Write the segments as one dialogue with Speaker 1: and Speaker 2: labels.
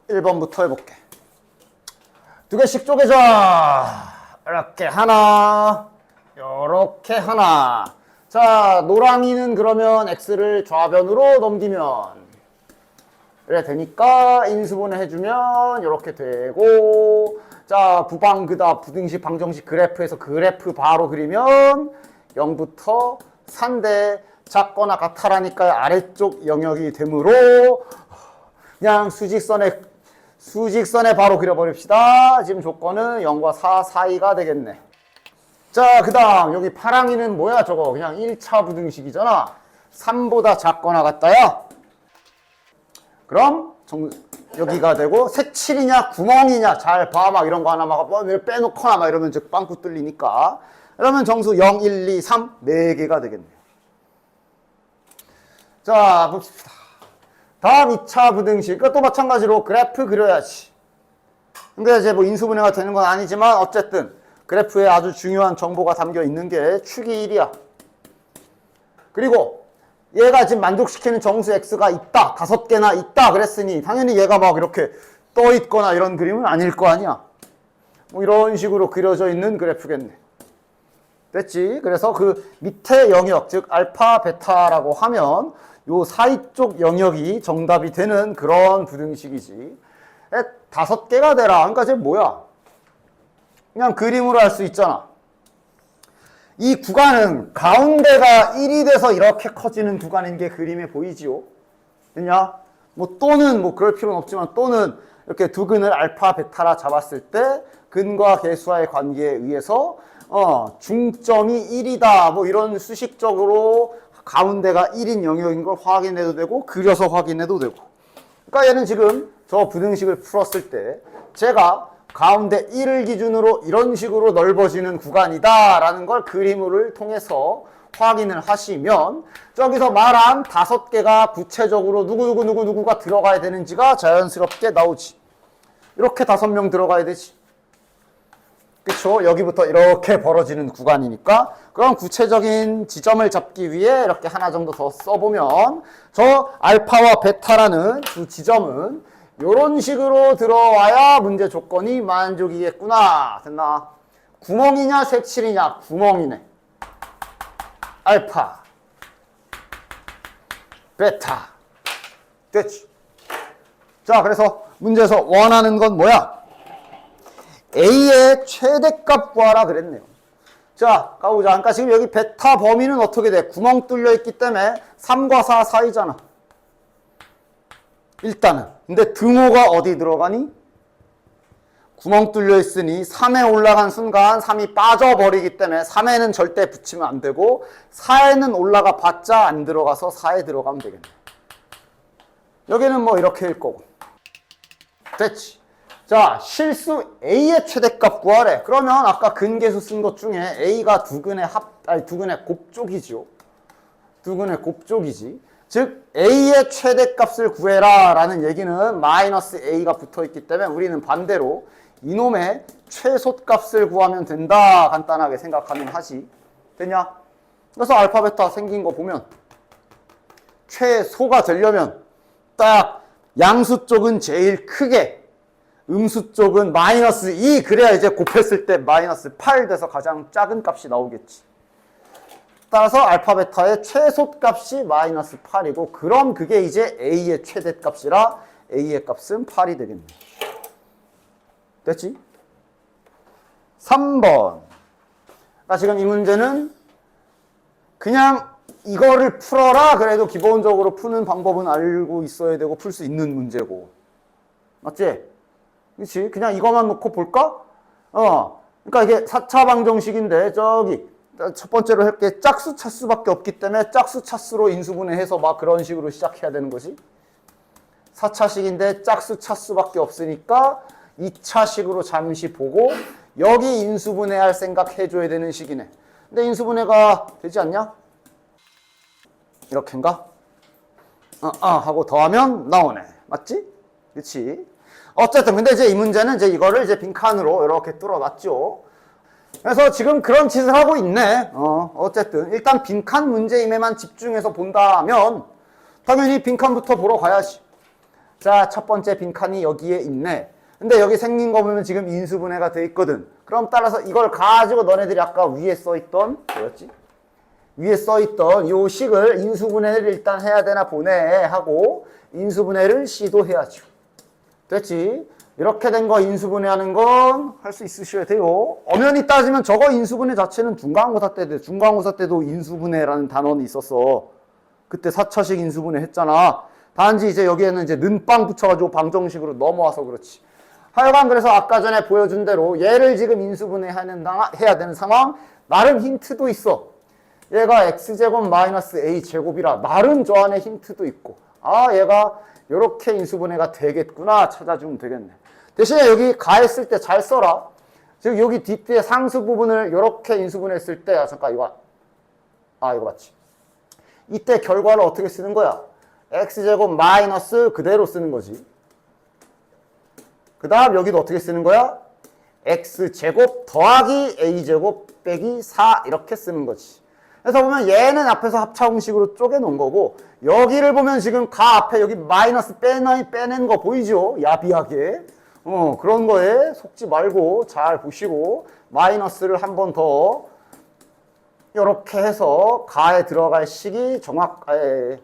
Speaker 1: 1번부터 해볼게. 두 개씩 쪼개자. 이렇게 하나, 요렇게 하나. 자, 노랑이는 그러면 x를 좌변으로 넘기면 이래 되니까 인수분해 해주면 이렇게 되고, 자, 부방그다 부등식 방정식 그래프에서 그래프 바로 그리면 0부터 3대 작거나 같아라니까 아래쪽 영역이 되므로 그냥 수직선에 바로 그려버립시다. 지금 조건은 0과 4 사이가 되겠네. 자, 그 다음 여기 파랑이는 뭐야 저거 그냥 1차 부등식이잖아. 3보다 작거나 같다야. 그럼 여기가 되고 색칠이냐 구멍이냐 잘 봐. 막 이런 거 하나 막 빼놓거나 막 이러면 즉 빵꾸 뚫리니까. 그러면 정수 0, 1, 2, 3 4개가 되겠네요. 자, 봅시다. 다음 2차 부등식. 또 마찬가지로 그래프 그려야지. 근데 이제 뭐 인수분해가 되는 건 아니지만 어쨌든 그래프에 아주 중요한 정보가 담겨 있는 게 축이 1이야. 그리고 얘가 지금 만족시키는 정수 x가 있다. 5개나 있다. 그랬으니 당연히 얘가 막 이렇게 떠 있거나 이런 그림은 아닐 거 아니야. 뭐 이런 식으로 그려져 있는 그래프겠네. 됐지? 그래서 그 밑에 영역, 즉 알파, 베타라고 하면 요 사이 쪽 영역이 정답이 되는 그런 부등식이지. 5개가 되라. 그러니까 이제 뭐야? 그냥 그림으로 할 수 있잖아. 이 구간은 가운데가 1이 돼서 이렇게 커지는 구간인 게 그림에 보이지요? 됐냐? 뭐 또는 뭐 그럴 필요는 없지만 또는 이렇게 두 근을 알파, 베타라 잡았을 때 근과 계수와의 관계에 의해서 중점이 1이다. 뭐 이런 수식적으로 가운데가 1인 영역인 걸 확인해도 되고 그려서 확인해도 되고. 그러니까 얘는 지금 저 부등식을 풀었을 때 제가 가운데 1을 기준으로 이런 식으로 넓어지는 구간이다 라는 걸 그림을 통해서 확인을 하시면 저기서 말한 5개가 구체적으로 누구가 들어가야 되는지가 자연스럽게 나오지. 이렇게 5명 들어가야 되지. 그쵸? 여기부터 이렇게 벌어지는 구간이니까 그럼 구체적인 지점을 잡기 위해 이렇게 하나 정도 더 써보면 저 알파와 베타라는 두 지점은 이런 식으로 들어와야 문제 조건이 만족이겠구나. 됐나? 구멍이냐 색칠이냐? 구멍이네. 알파 베타. 됐지? 자, 그래서 문제에서 원하는 건 뭐야? A의 최대값 구하라 그랬네요. 자, 가보자. 그러니까 지금 여기 베타 범위는 어떻게 돼? 구멍 뚫려 있기 때문에 3과 4 사이잖아. 일단은. 근데 등호가 어디 들어가니? 구멍 뚫려 있으니 3에 올라간 순간 3이 빠져버리기 때문에 3에는 절대 붙이면 안 되고 4에는 올라가 봤자 안 들어가서 4에 들어가면 되겠네. 여기는 뭐 이렇게일 거고. 됐지? 자, 실수 A의 최대값 구하래. 그러면 아까 근계수 쓴 것 중에 A가 두 근의 곱쪽이죠. 두 근의 곱쪽이지. 즉 A의 최대값을 구해라 라는 얘기는 마이너스 A가 붙어있기 때문에 우리는 반대로 이놈의 최소값을 구하면 된다. 간단하게 생각하면 하지. 됐냐? 그래서 알파, 베타 생긴 거 보면 최소가 되려면 딱 양수 쪽은 제일 크게 음수 쪽은 마이너스 2 그래야 이제 곱했을 때 마이너스 8 돼서 가장 작은 값이 나오겠지. 따라서 알파 베타의 최소값이 마이너스 8이고 그럼 그게 이제 A의 최대값이라 A의 값은 8이 되겠네. 됐지? 3번. 지금 이 문제는 그냥 이거를 풀어라 그래도 기본적으로 푸는 방법은 알고 있어야 되고 풀 수 있는 문제고. 맞지? 그렇지? 그냥 이것만 놓고 볼까? 그러니까 이게 4차 방정식인데 저기 첫 번째로 할 게 짝수 차수밖에 없기 때문에 짝수 차수로 인수분해해서 막 그런 식으로 시작해야 되는 거지. 4차식인데 짝수 차수밖에 없으니까 2차식으로 잠시 보고 여기 인수분해할 생각 해줘야 되는 식이네. 근데 인수분해가 되지 않냐? 이렇게인가? 하고 더하면 나오네. 맞지? 그치? 어쨌든 근데 이제 이 문제는 이제 이거를 이제 빈칸으로 이렇게 뚫어놨죠. 그래서 지금 그런 짓을 하고 있네. 어쨌든 일단 빈칸 문제임에만 집중해서 본다면 당연히 빈칸부터 보러 가야지. 자, 첫 번째 빈칸이 여기에 있네. 근데 여기 생긴 거 보면 지금 인수분해가 돼 있거든. 그럼 따라서 이걸 가지고 너네들이 아까 위에 써있던 뭐였지? 위에 써있던 요 식을 인수분해를 일단 해야 되나 보네 하고 인수분해를 시도해야죠. 됐지? 이렇게 된 거 인수분해하는 건 할 수 있으셔야 돼요. 엄연히 따지면 저거 인수분해 자체는 중간고사 때도 중간고사 때도 인수분해라는 단원이 있었어. 그때 4차식 인수분해 했잖아. 단지 이제 여기에는 이제 는빵 붙여가지고 방정식으로 넘어와서 그렇지. 하여간 그래서 아까 전에 보여준 대로 얘를 지금 해야 되는 상황. 나름 힌트도 있어. 얘가 x제곱 마이너스 a제곱이라 나름 저 안에 힌트도 있고, 아 얘가 이렇게 인수분해가 되겠구나 찾아주면 되겠네. 대신에 여기 가했을 때 잘 써라. 즉 여기 뒷뒤에 상수 부분을 이렇게 인수분해했을 때, 잠깐 이거 이거 맞지? 이때 결과를 어떻게 쓰는 거야? x제곱 마이너스 그대로 쓰는 거지. 그 다음 여기도 어떻게 쓰는 거야? x제곱 더하기 a제곱 빼기 4 이렇게 쓰는 거지. 그래서 보면 얘는 앞에서 합차공식으로 쪼개놓은 거고, 여기를 보면 지금 가 앞에 여기 마이너스 빼낸 거 보이죠? 야비하게. 그런 거에 속지 말고 잘 보시고 마이너스를 한 번 더 이렇게 해서 가에 들어갈 식이 정확하게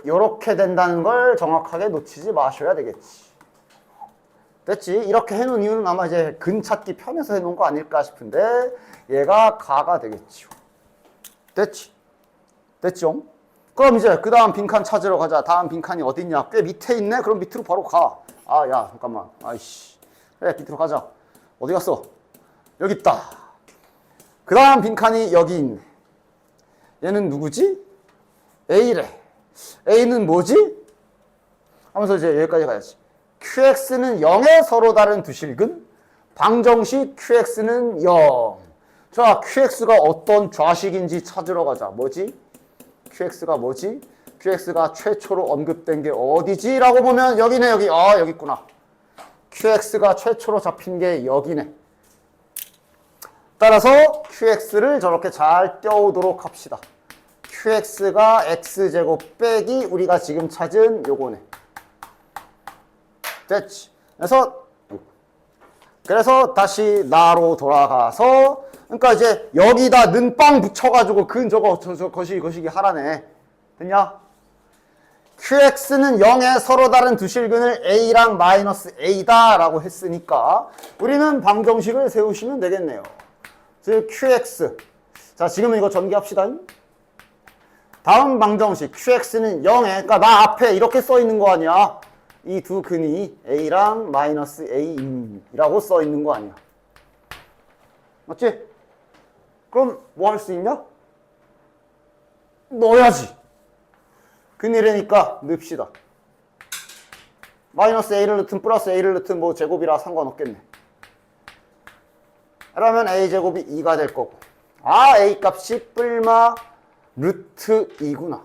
Speaker 1: 이렇게 된다는 걸 정확하게 놓치지 마셔야 되겠지. 됐지? 이렇게 해놓은 이유는 아마 이제 근 찾기 편해서 해놓은 거 아닐까 싶은데 얘가 가가 되겠죠. 됐지? 됐죠? 그럼 이제 그 다음 빈칸 찾으러 가자. 다음 빈칸이 어딨냐? 꽤 밑에 있네? 그럼 밑으로 바로 가. 아, 야, 잠깐만. 아이씨. 그래, 밑으로 가자. 어디 갔어? 여기 있다. 그 다음 빈칸이 여기 있네. 얘는 누구지? A래. A는 뭐지? 하면서 이제 여기까지 가야지. QX는 0에 서로 다른 두 실근. 방정식 QX는 0. 자, QX가 어떤 좌식인지 찾으러 가자. 뭐지? QX가 뭐지? QX가 최초로 언급된 게 어디지? 라고 보면 여기네, 여기. 아, 여기 있구나. QX가 최초로 잡힌 게 여기네. 따라서 QX를 저렇게 잘 떼오도록 합시다. QX가 X제곱 빼기 우리가 지금 찾은 요거네. 됐지? 그래서 다시 나로 돌아가서, 그러니까 이제 여기다 는빵 붙여가지고 거시기 하라네. 됐냐? QX는 0에 서로 다른 두 실근을 A랑 마이너스 A다 라고 했으니까 우리는 방정식을 세우시면 되겠네요. 즉 QX. 자, 지금은 이거 전개합시다. 다음 방정식 QX는 0에, 그러니까 나 앞에 이렇게 써 있는 거 아니야? 이 두 근이 A랑 마이너스 A라고 써 있는 거 아니야? 맞지? 그럼 뭐 할 수 있냐? 넣어야지. 근이래니까 넣읍시다. 마이너스 A를 넣든 플러스 A를 넣든 뭐 제곱이라 상관없겠네. 그러면 A제곱이 2가 될 거고, 아, A 값이 뿔마 루트 2구나.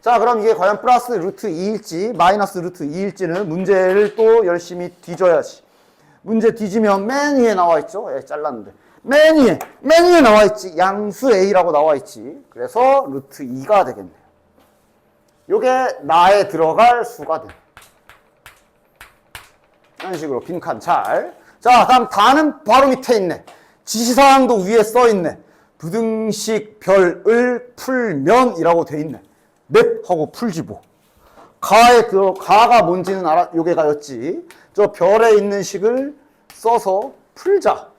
Speaker 1: 자, 그럼 이게 과연 플러스 루트 2일지 마이너스 루트 2일지는 문제를 또 열심히 뒤져야지. 문제 뒤지면 맨 위에 나와 있죠. 예, 잘랐는데 맨 위에 나와 있지. 양수 A라고 나와 있지. 그래서 루트 2가 되겠네요. 요게 나에 들어갈 수가 돼. 이런 식으로 빈칸 잘. 자, 다음 다는 바로 밑에 있네. 지시사항도 위에 써 있네. 부등식 별을 풀면이라고 돼 있네. 넵 하고 풀지 뭐. 가가 뭔지는 알아. 요게 가였지. 저 별에 있는 식을 써서 풀자.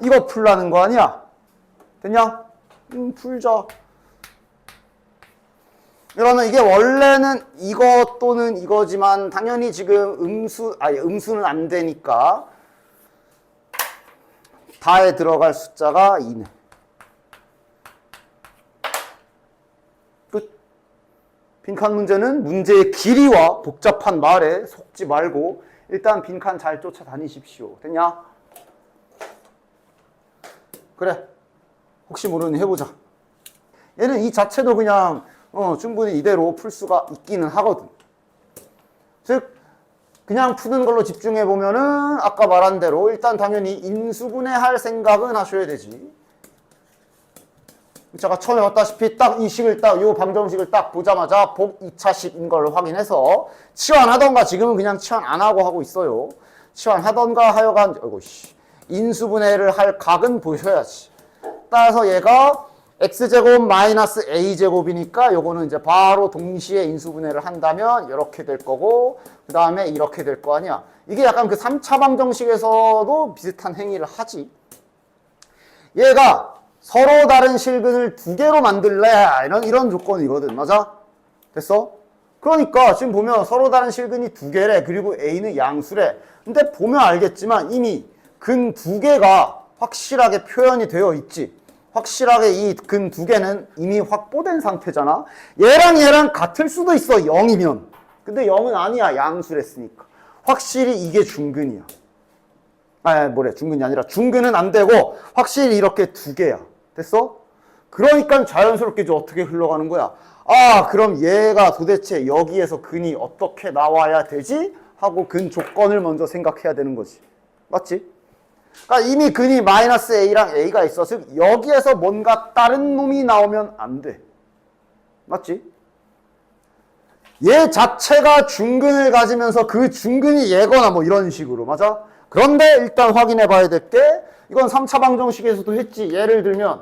Speaker 1: 이거 풀라는 거 아니야? 됐냐? 풀자. 그러면 이게 원래는 이거 또는 이거지만 당연히 지금 음수는 안 되니까 다에 들어갈 숫자가 2네. 끝. 빈칸 문제는 문제의 길이와 복잡한 말에 속지 말고 일단 빈칸 잘 쫓아다니십시오. 됐냐? 그래. 혹시 모르니 해보자. 얘는 이 자체도 그냥 충분히 이대로 풀 수가 있기는 하거든. 즉 그냥 푸는 걸로 집중해 보면은 아까 말한 대로 일단 당연히 인수분해할 생각은 하셔야 되지. 제가 처음에 봤다시피 딱 이 식을 딱 요 방정식을 딱 보자마자 복 2차식인 걸 확인해서 치환하던가 지금은 그냥 치환 안 하고 있어요. 치환하던가 하여간 인수분해를 할 각은 보셔야지. 따라서 얘가 x제곱 마이너스 a제곱이니까 요거는 이제 바로 동시에 인수분해를 한다면 이렇게 될 거고 그 다음에 이렇게 될 거 아니야. 이게 약간 그 3차 방정식에서도 비슷한 행위를 하지. 얘가 서로 다른 실근을 두 개로 만들래 이런 조건이거든. 맞아? 됐어? 그러니까 지금 보면 서로 다른 실근이 두 개래. 그리고 a는 양수래. 근데 보면 알겠지만 이미 근 두 개가 확실하게 표현이 되어 있지. 확실하게 이 근 두 개는 이미 확보된 상태잖아. 얘랑 같을 수도 있어. 0이면. 근데 0은 아니야. 양수랬으니까. 확실히 이게 중근이야. 중근이 아니라 중근은 안 되고 확실히 이렇게 두 개야. 됐어? 그러니까 자연스럽게 이제 어떻게 흘러가는 거야? 그럼 얘가 도대체 여기에서 근이 어떻게 나와야 되지? 하고 근 조건을 먼저 생각해야 되는 거지. 맞지? 그러니까 이미 근이 마이너스 a랑 a가 있어. 즉 여기에서 뭔가 다른 놈이 나오면 안 돼. 맞지? 얘 자체가 중근을 가지면서 그 중근이 얘거나 뭐 이런 식으로. 맞아? 그런데 일단 확인해 봐야 될 게 이건 3차 방정식에서도 했지. 예를 들면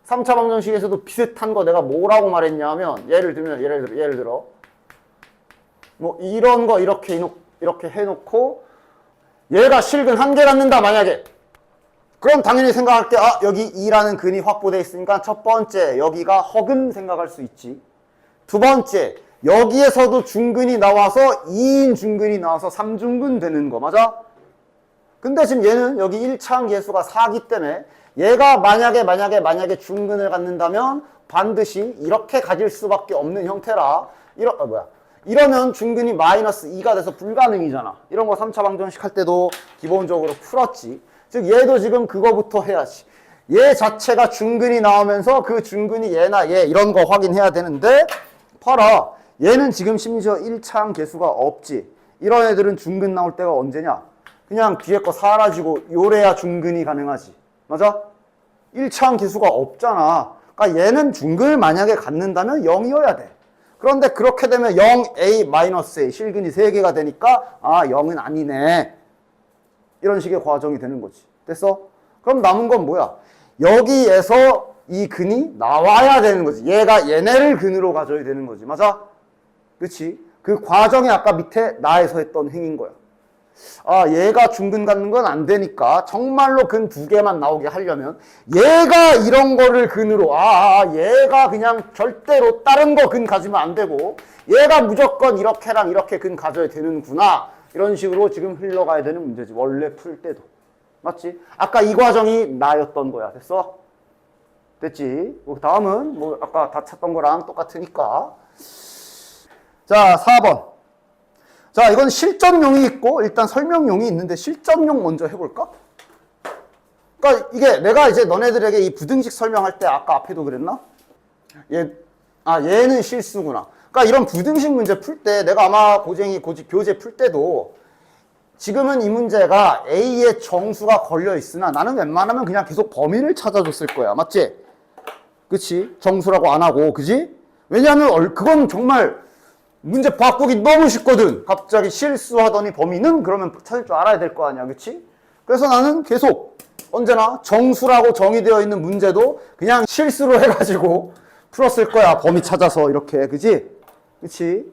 Speaker 1: 3차 방정식에서도 비슷한 거 내가 뭐라고 말했냐면 예를 들어 뭐 이런 거 이렇게 해놓고 얘가 실근 한 개 갖는다 만약에. 그럼 당연히 생각할 게 여기 2라는 근이 확보되어 있으니까 첫 번째 여기가 허근 생각할 수 있지. 두 번째 여기에서도 중근이 나와서 2인 중근이 나와서 3중근 되는 거 맞아? 근데 지금 얘는 여기 1차항 계수가 4기 때문에 얘가 만약에 중근을 갖는다면 반드시 이렇게 가질 수밖에 없는 형태라 이러면 중근이 마이너스 2가 돼서 불가능이잖아. 이런 거 3차 방정식 할 때도 기본적으로 풀었지. 즉 얘도 지금 그거부터 해야지. 얘 자체가 중근이 나오면서 그 중근이 얘나 얘 이런 거 확인해야 되는데 봐라. 얘는 지금 심지어 1차항 계수가 없지. 이런 애들은 중근 나올 때가 언제냐? 그냥 뒤에 거 사라지고 요래야 중근이 가능하지. 맞아? 1차항 계수가 없잖아. 그러니까 얘는 중근을 만약에 갖는다면 0이어야 돼. 그런데 그렇게 되면 0a-a 실근이 3개가 되니까 0은 아니네. 이런 식의 과정이 되는 거지. 됐어? 그럼 남은 건 뭐야? 여기에서 이 근이 나와야 되는 거지. 얘가 얘네를 근으로 가져야 되는 거지. 맞아? 그치? 그 과정이 아까 밑에 나에서 했던 행인 거야. 얘가 중근 갖는 건 안 되니까 정말로 근 2개만 나오게 하려면 얘가 이런 거를 근으로 얘가 그냥 절대로 다른 거 근 가지면 안 되고 얘가 무조건 이렇게랑 이렇게 근 가져야 되는구나. 이런 식으로 지금 흘러가야 되는 문제지. 원래 풀 때도. 맞지? 아까 이 과정이 나였던 거야. 됐어? 됐지? 다음은 뭐 아까 다 찾던 거랑 똑같으니까. 자, 4번. 자, 이건 실전용이 있고 일단 설명용이 있는데 실전용 먼저 해볼까? 그러니까 이게 내가 이제 너네들에게 이 부등식 설명할 때 아까 앞에도 그랬나? 얘는 실수구나. 그러니까 이런 부등식 문제 풀 때 내가 아마 교재 풀 때도 지금은 이 문제가 A의 정수가 걸려 있으나 나는 웬만하면 그냥 계속 범위를 찾아줬을 거야. 맞지? 그치? 정수라고 안 하고. 그지? 왜냐하면 그건 정말 문제 바꾸기 너무 쉽거든. 갑자기 실수하더니 범위는 그러면 찾을 줄 알아야 될 거 아니야. 그치? 그래서 나는 계속 언제나 정수라고 정의되어 있는 문제도 그냥 실수로 해가지고 풀었을 거야. 범위 찾아서 이렇게. 그지? 그치?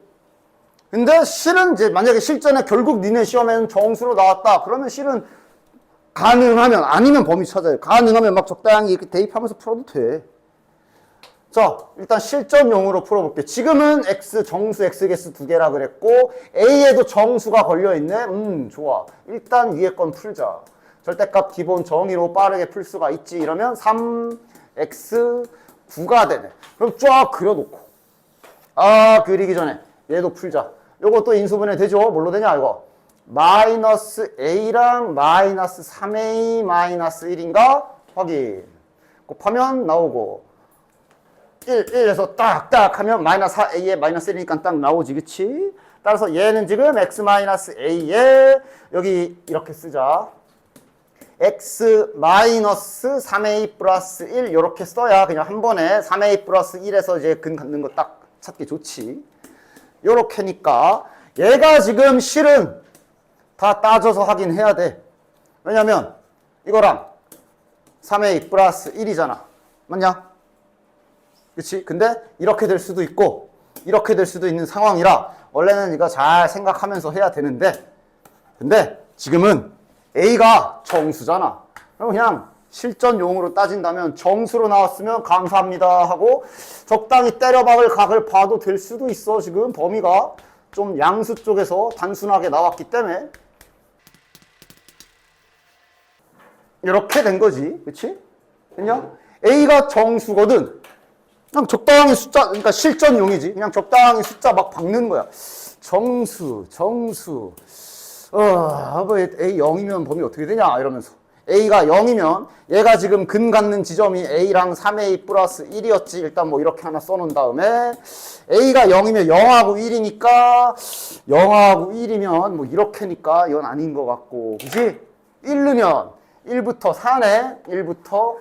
Speaker 1: 근데 실은 이제 만약에 실전에 결국 니네 시험에는 정수로 나왔다. 그러면 실은 가능하면 아니면 범위 찾아요. 가능하면 막 적당히 이렇게 대입하면서 풀어도 돼. 자, 일단 실전용으로 풀어볼게. 지금은 정수 X개수 2개라 그랬고 A에도 정수가 걸려있네. 좋아. 일단 위에 건 풀자. 절대값 기본 정의로 빠르게 풀 수가 있지. 이러면 3X9가 되네. 그럼 쫙 그려놓고 그리기 전에 얘도 풀자. 요것도 인수분해 되죠? 뭘로 되냐 이거? 마이너스 A랑 마이너스 3A 마이너스 1인가? 확인. 곱하면 나오고 1에서 딱딱 하면 마이너스 4A에 마이너스 1이니까 딱 나오지. 그치? 따라서 얘는 지금 X 마이너스 A에 여기 이렇게 쓰자. x 마이너스 3a 플러스 1 이렇게 써야 그냥 한 번에 3a 플러스 1에서 이제 근 갖는 거 딱 찾기 좋지. 요렇게니까 얘가 지금 실은 다 따져서 하긴 해야 돼. 왜냐면 이거랑 3a 플러스 1이잖아. 맞냐? 그치? 근데 이렇게 될 수도 있고 이렇게 될 수도 있는 상황이라 원래는 이거 잘 생각하면서 해야 되는데 근데 지금은 A가 정수잖아. 그럼 그냥 실전용으로 따진다면 정수로 나왔으면 감사합니다 하고 적당히 때려박을 각을 봐도 될 수도 있어. 지금 범위가 좀 양수 쪽에서 단순하게 나왔기 때문에 이렇게 된 거지. 그치? 됐냐? A가 정수거든. 그냥 적당히 숫자, 그러니까 실전용이지. 그냥 적당히 숫자 막 박는 거야. 정수. 뭐 A 0이면 범위 어떻게 되냐? 이러면서. A가 0이면 얘가 지금 근 갖는 지점이 A랑 3A 플러스 1이었지. 일단 뭐 이렇게 하나 써놓은 다음에 A가 0이면 0하고 1이니까 0하고 1이면 뭐 이렇게니까 이건 아닌 것 같고. 그치? 1 넣으면 1부터 4네. 1부터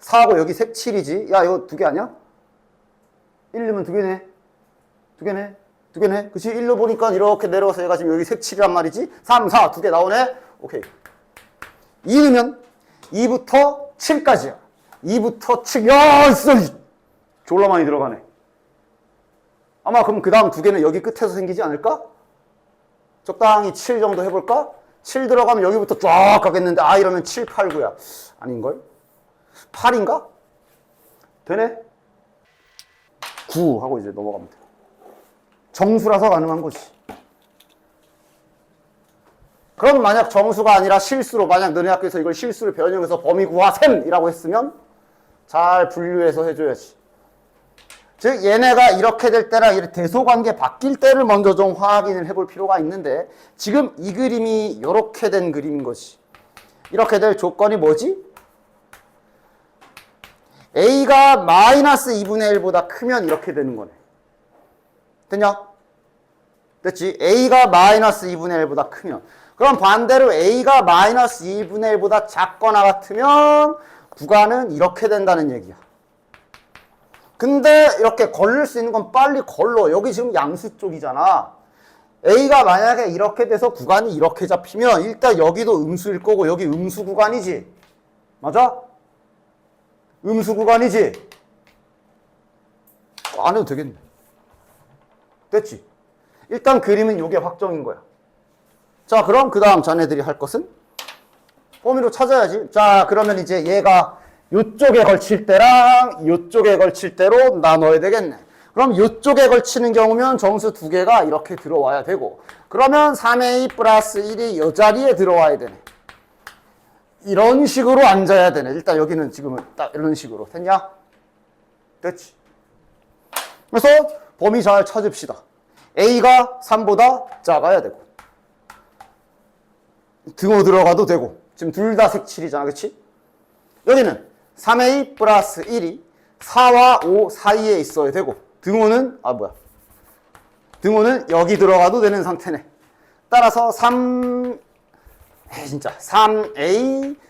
Speaker 1: 4하고 여기 색칠이지. 야, 이거 두 개 아니야? 1 넣으면 두 개네. 두 개네. 그치? 1로 보니까 이렇게 내려와서 얘가 지금 여기 색칠이란 말이지. 3, 4, 두 개 나오네. 오케이. 2 넣으면 2부터 7까지야. 2부터 7. 야, 진짜 졸라 많이 들어가네. 아마 그럼 그 다음 두 개는 여기 끝에서 생기지 않을까? 적당히 7 정도 해볼까? 7 들어가면 여기부터 쫙 가겠는데 이러면 7, 8, 9야. 아닌걸? 8인가? 되네? 9 하고 이제 넘어가면 돼. 정수라서 가능한 거지. 그럼 만약 정수가 아니라 실수로 만약 너네 학교에서 이걸 실수를 변형해서 범위 구하셈이라고 했으면 잘 분류해서 해줘야지. 즉 얘네가 이렇게 될 때랑 이렇게 대소관계 바뀔 때를 먼저 좀 확인을 해볼 필요가 있는데 지금 이 그림이 이렇게 된 그림인 것이. 이렇게 될 조건이 뭐지? A가 마이너스 2분의 1보다 크면 이렇게 되는 거네. 됐냐? 됐지? A가 마이너스 2분의 1보다 크면. 그럼 반대로 A가 마이너스 2분의 1보다 작거나 같으면 구간은 이렇게 된다는 얘기야. 근데 이렇게 걸릴 수 있는 건 빨리 걸러. 여기 지금 양수 쪽이잖아. A가 만약에 이렇게 돼서 구간이 이렇게 잡히면 일단 여기도 음수일 거고 여기 음수 구간이지. 맞아? 음수 구간이지? 안 해도 되겠네. 됐지? 일단 그림은 이게 확정인 거야. 자, 그럼 그 다음 자네들이 할 것은 범위로 찾아야지. 자, 그러면 이제 얘가 요쪽에 걸칠 때랑 요쪽에 걸칠 때로 나눠야 되겠네. 그럼 요쪽에 걸치는 경우면 정수 두 개가 이렇게 들어와야 되고 그러면 3a 플러스 1이 이 자리에 들어와야 되네. 이런 식으로 앉아야 되네. 일단 여기는 지금은 딱 이런 식으로. 됐냐? 됐지? 그래서 범위 잘 찾읍시다. A가 3보다 작아야 되고 등호 들어가도 되고 지금 둘 다 색칠이잖아. 그치? 여기는 3a 플러스 1이 4와 5 사이에 있어야 되고 등호는 등호는 여기 들어가도 되는 상태네. 따라서 3a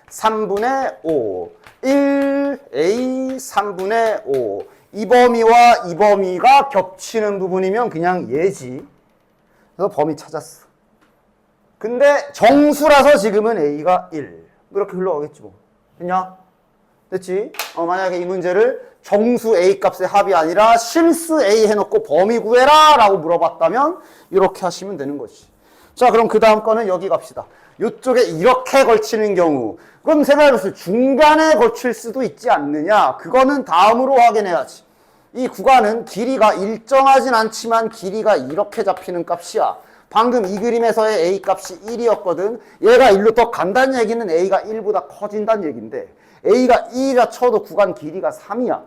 Speaker 1: 3분의 5 1a 3분의 5 이 범위와 이 범위가 겹치는 부분이면 그냥 얘지. 그래서 범위 찾았어. 근데 정수라서 지금은 A가 1 이렇게 흘러가겠지 뭐. 됐냐? 됐지? 만약에 이 문제를 정수 A 값의 합이 아니라 실수 A 해놓고 범위 구해라 라고 물어봤다면 이렇게 하시면 되는 것이. 자, 그럼 그 다음 거는 여기 갑시다. 이쪽에 이렇게 걸치는 경우 그럼 생각해보세요. 중간에 걸칠 수도 있지 않느냐? 그거는 다음으로 확인해야지. 이 구간은 길이가 일정하진 않지만 길이가 이렇게 잡히는 값이야. 방금 이 그림에서의 A 값이 1이었거든. 얘가 1로 더 간다는 얘기는 A가 1보다 커진다는 얘기인데 A가 2라 쳐도 구간 길이가 3이야.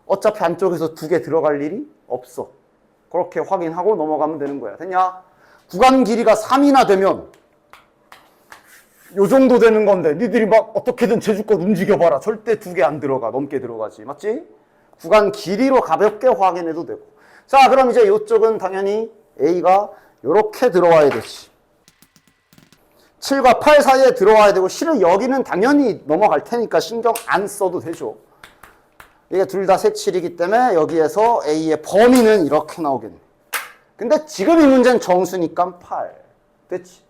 Speaker 1: 어차피 안쪽에서 두 개 들어갈 일이 없어. 그렇게 확인하고 넘어가면 되는 거야. 됐냐? 구간 길이가 3이나 되면 요 정도 되는 건데 니들이 막 어떻게든 제주껏 움직여봐라. 절대 두 개 안 들어가. 넘게 들어가지. 맞지? 구간 길이로 가볍게 확인해도 되고. 자, 그럼 이제 이쪽은 당연히 A가 요렇게 들어와야 되지. 7과 8 사이에 들어와야 되고 실은 여기는 당연히 넘어갈 테니까 신경 안 써도 되죠. 이게 둘 다 색칠이기 때문에 여기에서 A의 범위는 이렇게 나오겠네. 근데 지금 이 문제는 정수니까 8. 됐지?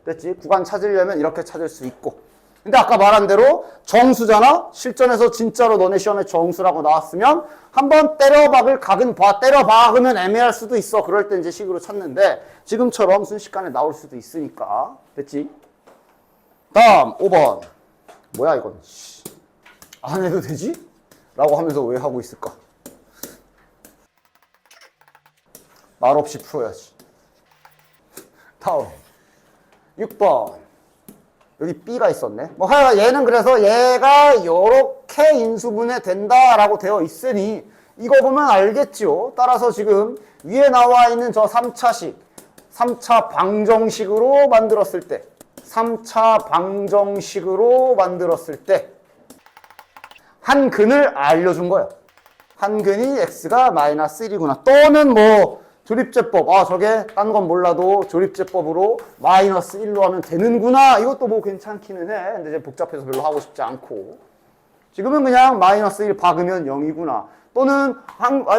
Speaker 1: 됐지? 구간 찾으려면 이렇게 찾을 수 있고. 근데 아까 말한 대로 정수잖아? 실전에서 진짜로 너네 시험에 정수라고 나왔으면 한번 때려박을 각은 봐. 때려박으면 애매할 수도 있어. 그럴 때 이제 식으로 찾는데 지금처럼 순식간에 나올 수도 있으니까. 됐지? 다음 5번. 뭐야 이건. 안 해도 되지? 라고 하면서 왜 하고 있을까? 말없이 풀어야지. 다음 6번. 여기 B가 있었네. 뭐 하여간 얘는 그래서 얘가 요렇게 인수분해 된다라고 되어 있으니 이거 보면 알겠죠. 따라서 지금 위에 나와 있는 저 3차식 3차 방정식으로 만들었을 때 3차 방정식으로 만들었을 때 한 근을 알려준 거야. 한 근이 x가 마이너스 1이구나. 또는 뭐 조립제법, 저게 딴 건 몰라도 조립제법으로 마이너스 1로 하면 되는구나. 이것도 뭐 괜찮기는 해. 근데 이제 복잡해서 별로 하고 싶지 않고. 지금은 그냥 마이너스 1 박으면 0이구나. 또는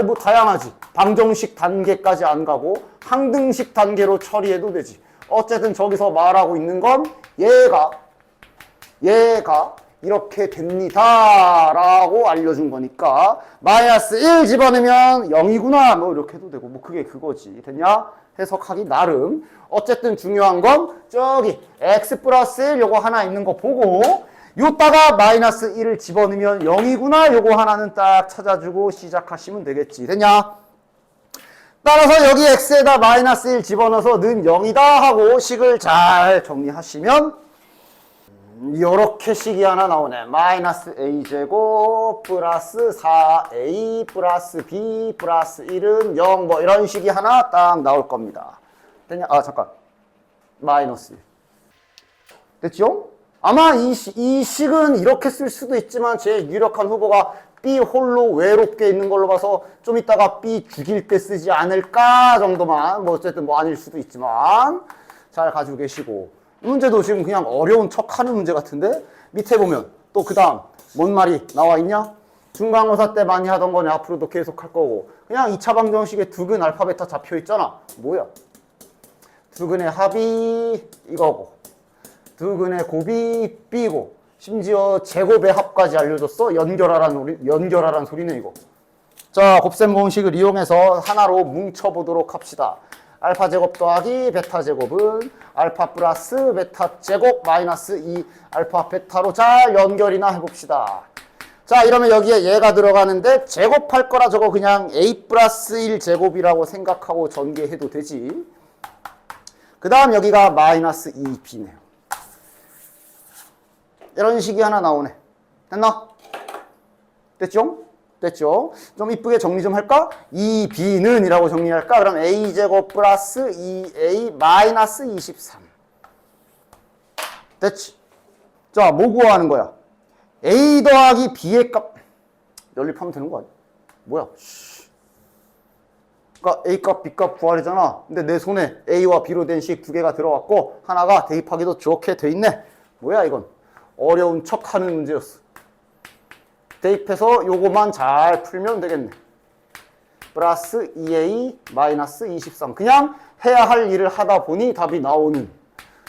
Speaker 1: 뭐 다양하지. 방정식 단계까지 안 가고 항등식 단계로 처리해도 되지. 어쨌든 저기서 말하고 있는 건 얘가 이렇게 됩니다 라고 알려준 거니까 마이너스 1 집어넣으면 0이구나 뭐 이렇게 해도 되고 뭐 그게 그거지. 됐냐? 해석하기 나름. 어쨌든 중요한 건 저기 x 플러스 1 요거 하나 있는 거 보고 요따가 마이너스 1을 집어넣으면 0이구나 요거 하나는 딱 찾아주고 시작하시면 되겠지. 됐냐? 따라서 여기 x에다 마이너스 1 집어넣어서 는 0이다 하고 식을 잘 정리하시면 요렇게 식이 하나 나오네. 마이너스 a제곱 플러스 4a 플러스 b 플러스 1은 0 뭐 이런 식이 하나 딱 나올 겁니다. 됐냐? 잠깐. 마이너스 1. 됐죠? 아마 이 식은 이렇게 쓸 수도 있지만 제 유력한 후보가 B 홀로 외롭게 있는 걸로 봐서 좀 이따가 B 죽일 때 쓰지 않을까 정도만 뭐 어쨌든 뭐 아닐 수도 있지만 잘 가지고 계시고 이 문제도 지금 그냥 어려운 척하는 문제 같은데 밑에 보면 또 그 다음 뭔 말이 나와 있냐? 중간고사 때 많이 하던 거네. 앞으로도 계속 할 거고 그냥 2차 방정식에 두근 알파 베타 잡혀 있잖아. 뭐야? 두근의 합이 이거고 두근의 곱이 B고 심지어 제곱의 합까지 알려줬어. 연결하란 소리네 이거. 자, 곱셈 공식을 이용해서 하나로 뭉쳐보도록 합시다. 알파 제곱 더하기 베타 제곱은 알파 플러스 베타 제곱 마이너스 2 알파 베타로 잘 연결이나 해봅시다. 자, 이러면 여기에 얘가 들어가는데 제곱할 거라 저거 그냥 a 플러스 1 제곱이라고 생각하고 전개해도 되지. 그 다음 여기가 마이너스 2b네요. 이런 식이 하나 나오네. 됐나? 됐죠? 됐죠? 좀 이쁘게 정리 좀 할까? 2b는 이라고 정리할까? 그럼 a제곱 플러스 2a 마이너스 23. 됐지? 자, 뭐 구하는 거야? a 더하기 b의 값 연립하면 되는 거 아니야? 뭐야? 그러니까 a 값, b 값 구하려잖아. 근데 내 손에 a와 b로 된 식 두 개가 들어왔고 하나가 대입하기도 좋게 돼 있네. 뭐야 이건? 어려운 척하는 문제였어. 대입해서 요거만 잘 풀면 되겠네. 플러스 2a 마이너스 23. 그냥 해야 할 일을 하다 보니 답이 나오는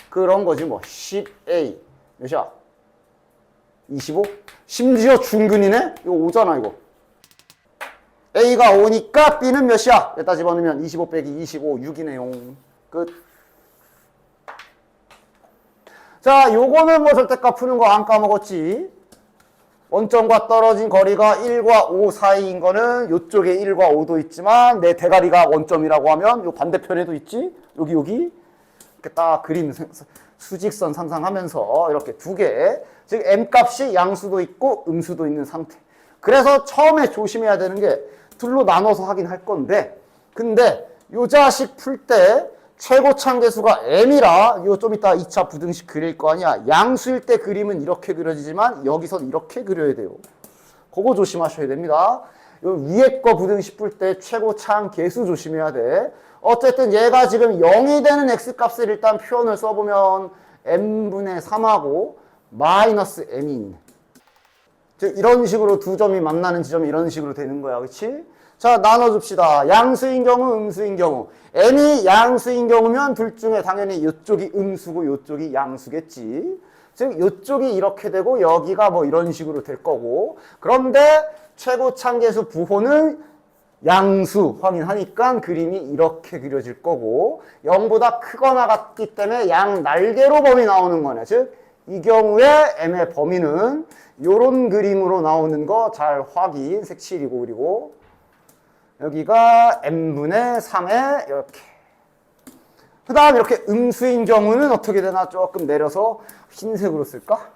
Speaker 1: 그런 거지 뭐. 10a 몇이야? 25? 심지어 중근이네? 이거 5잖아 이거. a가 5니까 b는 몇이야? 여기다 집어넣으면 25 빼기 25 6이네요. 끝. 자, 요거는 뭐 절대값 푸는 거 안 까먹었지. 원점과 떨어진 거리가 1과 5 사이인 거는 요쪽에 1과 5도 있지만 내 대가리가 원점이라고 하면 요 반대편에도 있지. 여기 이렇게 딱 그림 수직선 상상하면서 이렇게 두 개. 즉 m값이 양수도 있고 음수도 있는 상태. 그래서 처음에 조심해야 되는 게 둘로 나눠서 하긴 할 건데 근데 요 자식 풀 때 최고참 계수가 m이라 이거 좀 이따 2차 부등식 그릴 거 아니야. 양수일 때 그림은 이렇게 그려지지만 여기선 이렇게 그려야 돼요. 그거 조심하셔야 됩니다. 요 위에 거 부등식 풀 때 최고참 계수 조심해야 돼. 어쨌든 얘가 지금 0이 되는 x값을 일단 표현을 써보면 n분의 3하고 마이너스 m이 있네. 즉 이런 식으로 두 점이 만나는 지점이 이런 식으로 되는 거야. 그치? 자, 나눠줍시다. 양수인 경우, 음수인 경우. n이 양수인 경우면 둘 중에 당연히 이쪽이 음수고 이쪽이 양수겠지. 즉 이쪽이 이렇게 되고 여기가 뭐 이런 식으로 될 거고. 그런데 최고차계수 부호는 양수 확인하니까 그림이 이렇게 그려질 거고 0보다 크거나 같기 때문에 양 날개로 범위 나오는 거네. 즉 이 경우에 m의 범위는 요런 그림으로 나오는 거 잘 확인. 색칠이고 그리고 여기가 n분의 3에 이렇게. 그 다음 이렇게 음수인 경우는 어떻게 되나 조금 내려서 흰색으로 쓸까?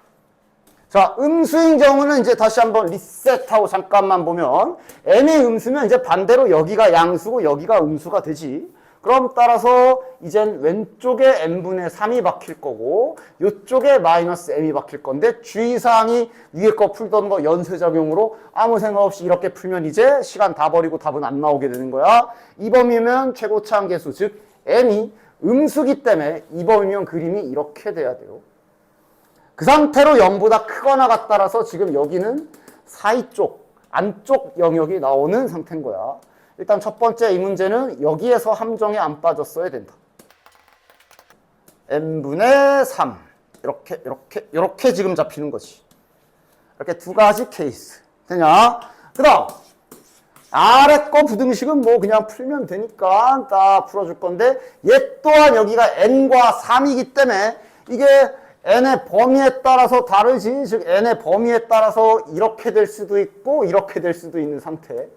Speaker 1: 자, 음수인 경우는 이제 다시 한번 리셋하고 잠깐만 보면 n이 음수면 이제 반대로 여기가 양수고 여기가 음수가 되지. 그럼 따라서 이젠 왼쪽에 n분의 3이 박힐 거고 이쪽에 마이너스 m이 박힐 건데 주의사항이 위에 거 풀던 거 연쇄작용으로 아무 생각 없이 이렇게 풀면 이제 시간 다 버리고 답은 안 나오게 되는 거야. 이 범위면 최고차항 계수 즉 n이 음수기 때문에 이 범위면 그림이 이렇게 돼야 돼요. 그 상태로 0보다 크거나 같다라서 지금 여기는 사이 쪽, 안쪽 영역이 나오는 상태인 거야. 일단 첫 번째 이 문제는 여기에서 함정에 안 빠졌어야 된다. n분의 3 이렇게 지금 잡히는 거지. 이렇게 두 가지 케이스 되냐? 그 다음 아래 거 부등식은 뭐 그냥 풀면 되니까 다 풀어줄 건데 얘 또한 여기가 n과 3이기 때문에 이게 n의 범위에 따라서 다르지. 즉 n의 범위에 따라서 이렇게 될 수도 있고 이렇게 될 수도 있는 상태.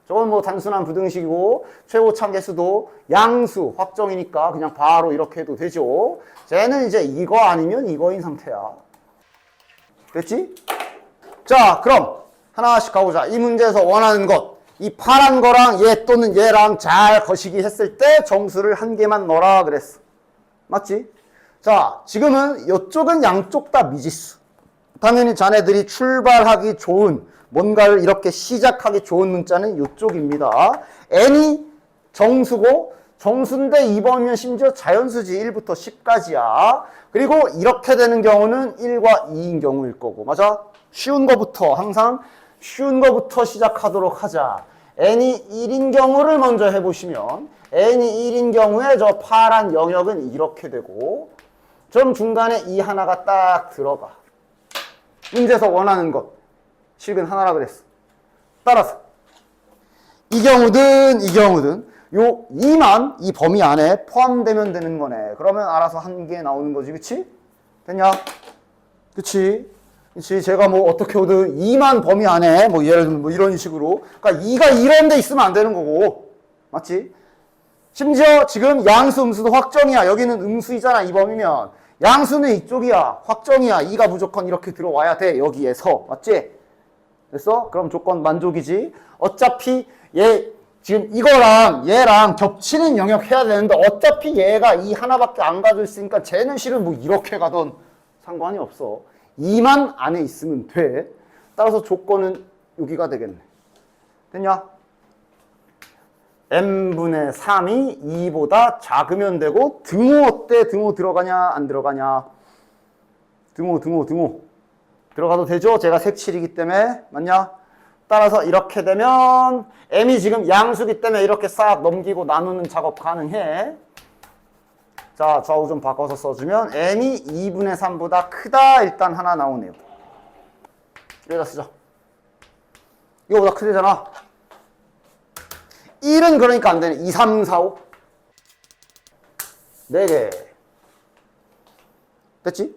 Speaker 1: 저건 뭐 단순한 부등식이고 최고차계수도 양수 확정이니까 그냥 바로 이렇게 해도 되죠. 쟤는 이제 이거 아니면 이거인 상태야. 됐지? 자, 그럼 하나씩 가보자. 이 문제에서 원하는 것. 이 파란 거랑 얘 또는 얘랑 잘 거시기 했을 때 정수를 한 개만 넣어라 그랬어. 맞지? 자, 지금은 이쪽은 양쪽 다 미지수. 당연히 자네들이 출발하기 좋은 뭔가를 이렇게 시작하기 좋은 문자는 이쪽입니다. n이 정수고 정수인데 2번이면 심지어 자연수지. 1부터 10까지야. 그리고 이렇게 되는 경우는 1과 2인 경우일 거고. 맞아? 쉬운 거부터 항상 쉬운 거부터 시작하도록 하자. n이 1인 경우를 먼저 해보시면 n이 1인 경우에 저 파란 영역은 이렇게 되고 좀 중간에 이 하나가 딱 들어가. 문제에서 원하는 것. 식은 하나라 그랬어. 따라서 이 경우든 이 경우든 요 2만 이 범위 안에 포함되면 되는 거네. 그러면 알아서 한 개 나오는 거지. 그치? 됐냐? 그치? 그치? 제가 뭐 어떻게 오든 2만 범위 안에 뭐 예를 들면 뭐 이런 식으로 그러니까 2가 이런 데 있으면 안 되는 거고. 맞지? 심지어 지금 양수 음수도 확정이야. 여기는 음수이잖아. 이 범위면. 양수는 이쪽이야. 확정이야. 2가 무조건 이렇게 들어와야 돼. 여기에서. 맞지? 됐어? 그럼 조건 만족이지. 어차피 얘 지금 이거랑 얘랑 겹치는 영역 해야 되는데 어차피 얘가 이 하나밖에 안 가지고 있으니까 쟤는 실은 뭐 이렇게 가던 상관이 없어. 2만 안에 있으면 돼. 따라서 조건은 여기가 되겠네. 됐냐? n분의 3이 2보다 작으면 되고 등호 어때? 등호 들어가냐 안 들어가냐? 등호 들어가도 되죠? 제가 색칠이기 때문에. 맞냐? 따라서 이렇게 되면 m이 지금 양수기 때문에 이렇게 싹 넘기고 나누는 작업 가능해. 자, 좌우 좀 바꿔서 써주면 n이 2분의 3보다 크다. 일단 하나 나오네요. 여기다 쓰자. 이거보다 크대잖아. 1은 그러니까 안 되네. 2, 3, 4, 5. 4개. 됐지?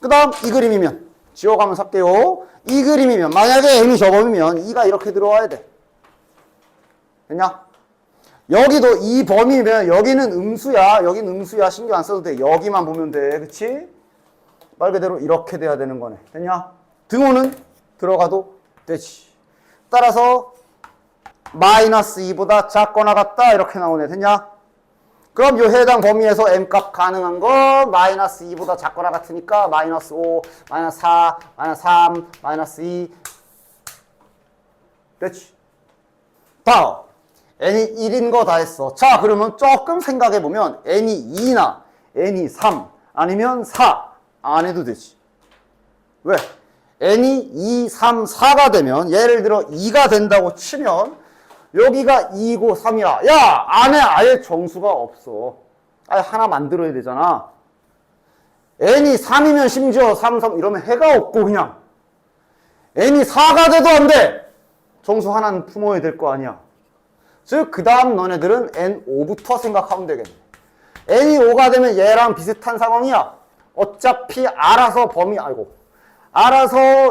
Speaker 1: 그 다음 이 그림이면 지워가면서 할게요. 이 그림이면 만약에 m이 저범위면 2가 이렇게 들어와야 돼. 됐냐? 여기도 이 범위면 여기는 음수야. 여기는 음수야. 신경 안 써도 돼. 여기만 보면 돼. 그치? 말 그대로 이렇게 돼야 되는 거네. 됐냐? 등호는 들어가도 되지. 따라서 마이너스 2보다 작거나 같다. 이렇게 나오네. 됐냐? 그럼 요 해당 범위에서 m값 가능한 거 마이너스 2보다 작거나 같으니까 마이너스 5, 마이너스 4, 마이너스 3, 마이너스 2. 됐지? 다음. n이 1인 거 다 했어. 자, 그러면 조금 생각해보면 n이 2나 n이 3 아니면 4 안 해도 되지. 왜? n이 2, 3, 4가 되면 예를 들어 2가 된다고 치면 여기가 2고 3이야. 야, 안에 아예 정수가 없어. 아예 하나 만들어야 되잖아. n이 3이면 심지어 3, 3 이러면 해가 없고 그냥 n이 4가 돼도 안 돼. 정수 하나는 품어야 될 거 아니야. 즉, 그 다음 너네들은 n5부터 생각하면 되겠네. n이 5가 되면 얘랑 비슷한 상황이야. 어차피 알아서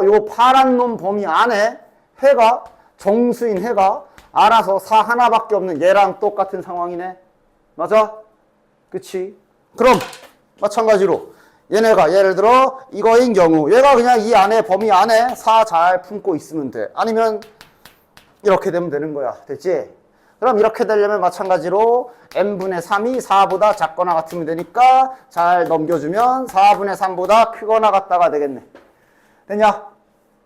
Speaker 1: 요 파란 놈 범위 안에 해가, 정수인 해가 알아서 4 하나밖에 없는 얘랑 똑같은 상황이네. 맞아? 그치? 그럼 마찬가지로 얘네가 예를 들어 이거인 경우 얘가 그냥 이 안에 범위 안에 4 잘 품고 있으면 돼. 아니면 이렇게 되면 되는 거야. 됐지? 그럼 이렇게 되려면 마찬가지로 n분의 3이 4보다 작거나 같으면 되니까 잘 넘겨주면 4분의 3보다 크거나 같다가 되겠네. 됐냐?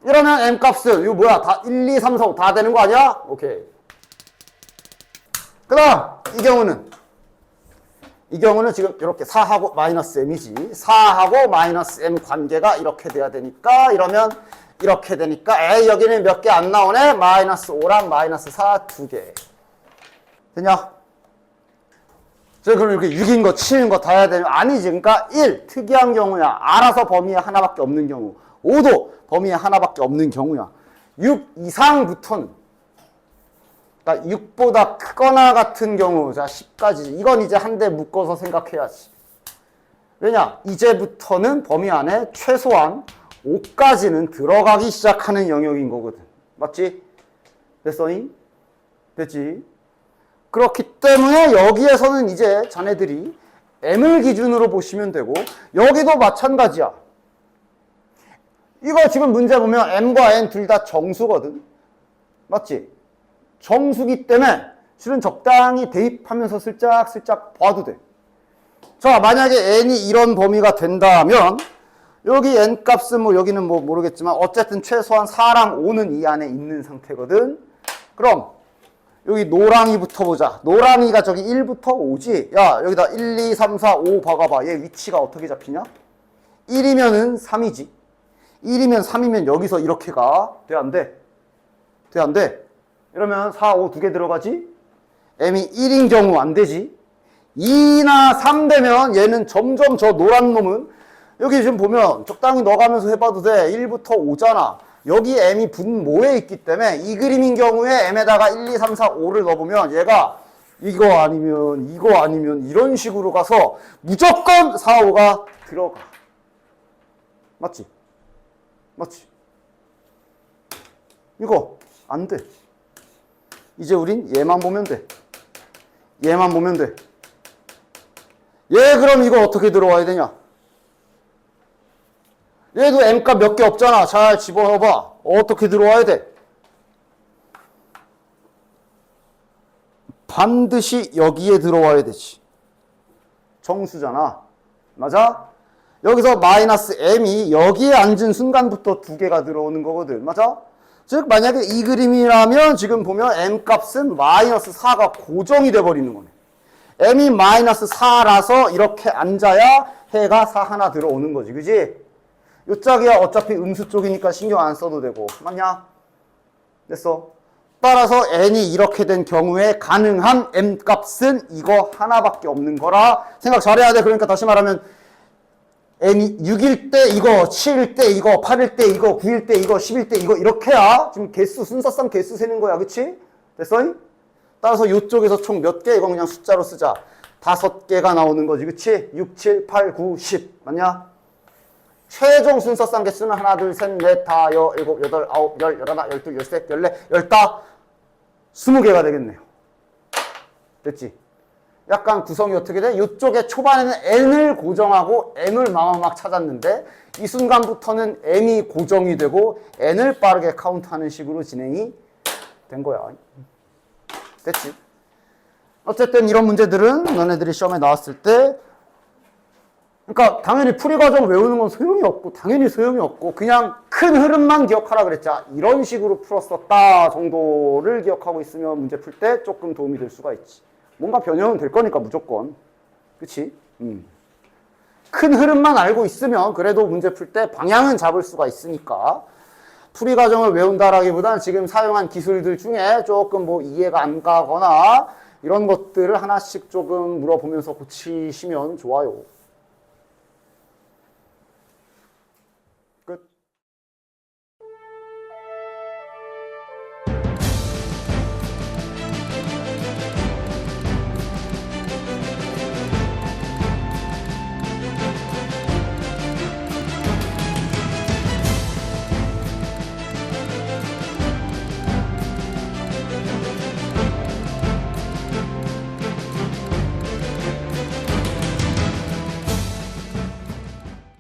Speaker 1: 이러면 n 값은 이거 뭐야? 다 1, 2, 3, 4, 5 다 되는 거 아니야? 오케이. 그 다음 이 경우는 지금 이렇게 4하고 마이너스 m이지. 4하고 마이너스 m 관계가 이렇게 돼야 되니까 이러면 이렇게 되니까 에이 여기는 몇 개 안 나오네. 마이너스 5랑 마이너스 4 두 개. 되냐? 그럼 이렇게 6인 거, 7인 거 다 해야 되면 아니지. 그러니까 1 특이한 경우야. 알아서 범위에 하나밖에 없는 경우. 5도 범위에 하나밖에 없는 경우야. 6 이상부터는 그러니까 6보다 크거나 같은 경우. 자, 10까지. 이건 이제 한 대 묶어서 생각해야지. 왜냐? 이제부터는 범위 안에 최소한 5까지는 들어가기 시작하는 영역인 거거든. 맞지? 됐어니? 됐지? 그렇기 때문에 여기에서는 이제 자네들이 m을 기준으로 보시면 되고 여기도 마찬가지야. 이거 지금 문제 보면 m과 n 둘 다 정수거든. 맞지? 정수기 때문에 실은 적당히 대입하면서 슬쩍슬쩍 봐도 돼. 자, 만약에 n이 이런 범위가 된다면 여기 n 값은 뭐 여기는 뭐 모르겠지만 어쨌든 최소한 4랑 5는 이 안에 있는 상태거든. 그럼 여기 노랑이부터 보자. 노랑이가 저기 1부터 5지? 야, 여기다 1, 2, 3, 4, 5 박아봐. 얘 위치가 어떻게 잡히냐? 1이면은 3이지. 1이면 3이면 여기서 이렇게 가. 돼, 안 돼? 돼, 안 돼? 이러면 4, 5 두 개 들어가지? m이 1인 경우 안 되지? 2나 3 되면 얘는 점점 저 노란 놈은 여기 지금 보면 적당히 넣어가면서 해봐도 돼. 1부터 5잖아. 여기 m이 분모에 있기 때문에 이 그림인 경우에 m에다가 1, 2, 3, 4, 5를 넣어보면 얘가 이거 아니면 이런 식으로 가서 무조건 4, 5가 들어가. 맞지? 맞지? 이거 안 돼. 이제 우린 얘만 보면 돼. 얘만 보면 돼. 얘 그럼 이거 어떻게 들어와야 되냐? 얘도 m값 몇 개 없잖아. 잘 집어넣어봐. 어떻게 들어와야 돼? 반드시 여기에 들어와야 되지. 정수잖아. 맞아? 여기서 마이너스 m이 여기에 앉은 순간부터 두 개가 들어오는 거거든. 맞아? 즉 만약에 이 그림이라면 지금 보면 m값은 마이너스 4가 고정이 돼버리는 거네. m이 마이너스 4라서 이렇게 앉아야 해가 4 하나 들어오는 거지. 그지? 요짝이야 어차피 음수 쪽이니까 신경 안 써도 되고. 맞냐? 됐어. 따라서 n이 이렇게 된 경우에 가능한 m값은 이거 하나밖에 없는 거라 생각 잘해야 돼. 그러니까 다시 말하면 n이 6일 때 이거, 7일 때 이거, 8일 때 이거, 9일 때 이거, 10일 때 이거 이렇게야 지금 개수 순서상 개수 세는 거야. 그치? 됐어? 따라서 이쪽에서 총 몇 개? 이건 그냥 숫자로 쓰자. 5개가 나오는 거지. 그치? 6, 7, 8, 9, 10 맞냐? 최종 순서상 개수는 하나, 둘, 셋, 넷, 다, 여, 일곱, 여덟, 아홉, 열, 열하나, 열둘, 열셋, 열넷, 열다, 20개가 되겠네요. 됐지? 약간 구성이 어떻게 돼? 이쪽에 초반에는 n을 고정하고 m을 막 찾았는데 이 순간부터는 m이 고정이 되고 n을 빠르게 카운트하는 식으로 진행이 된 거야. 됐지? 어쨌든 이런 문제들은 너네들이 시험에 나왔을 때 그러니까 당연히 풀이 과정 외우는 건 소용이 없고 당연히 소용이 없고 그냥 큰 흐름만 기억하라 그랬자. 이런 식으로 풀었었다 정도를 기억하고 있으면 문제 풀 때 조금 도움이 될 수가 있지. 뭔가 변형은 될 거니까 무조건. 그치? 큰 큰 흐름만 알고 있으면 그래도 문제 풀 때 방향은 잡을 수가 있으니까 풀이 과정을 외운다라기보다는 지금 사용한 기술들 중에 조금 뭐 이해가 안 가거나 이런 것들을 하나씩 조금 물어보면서 고치시면 좋아요.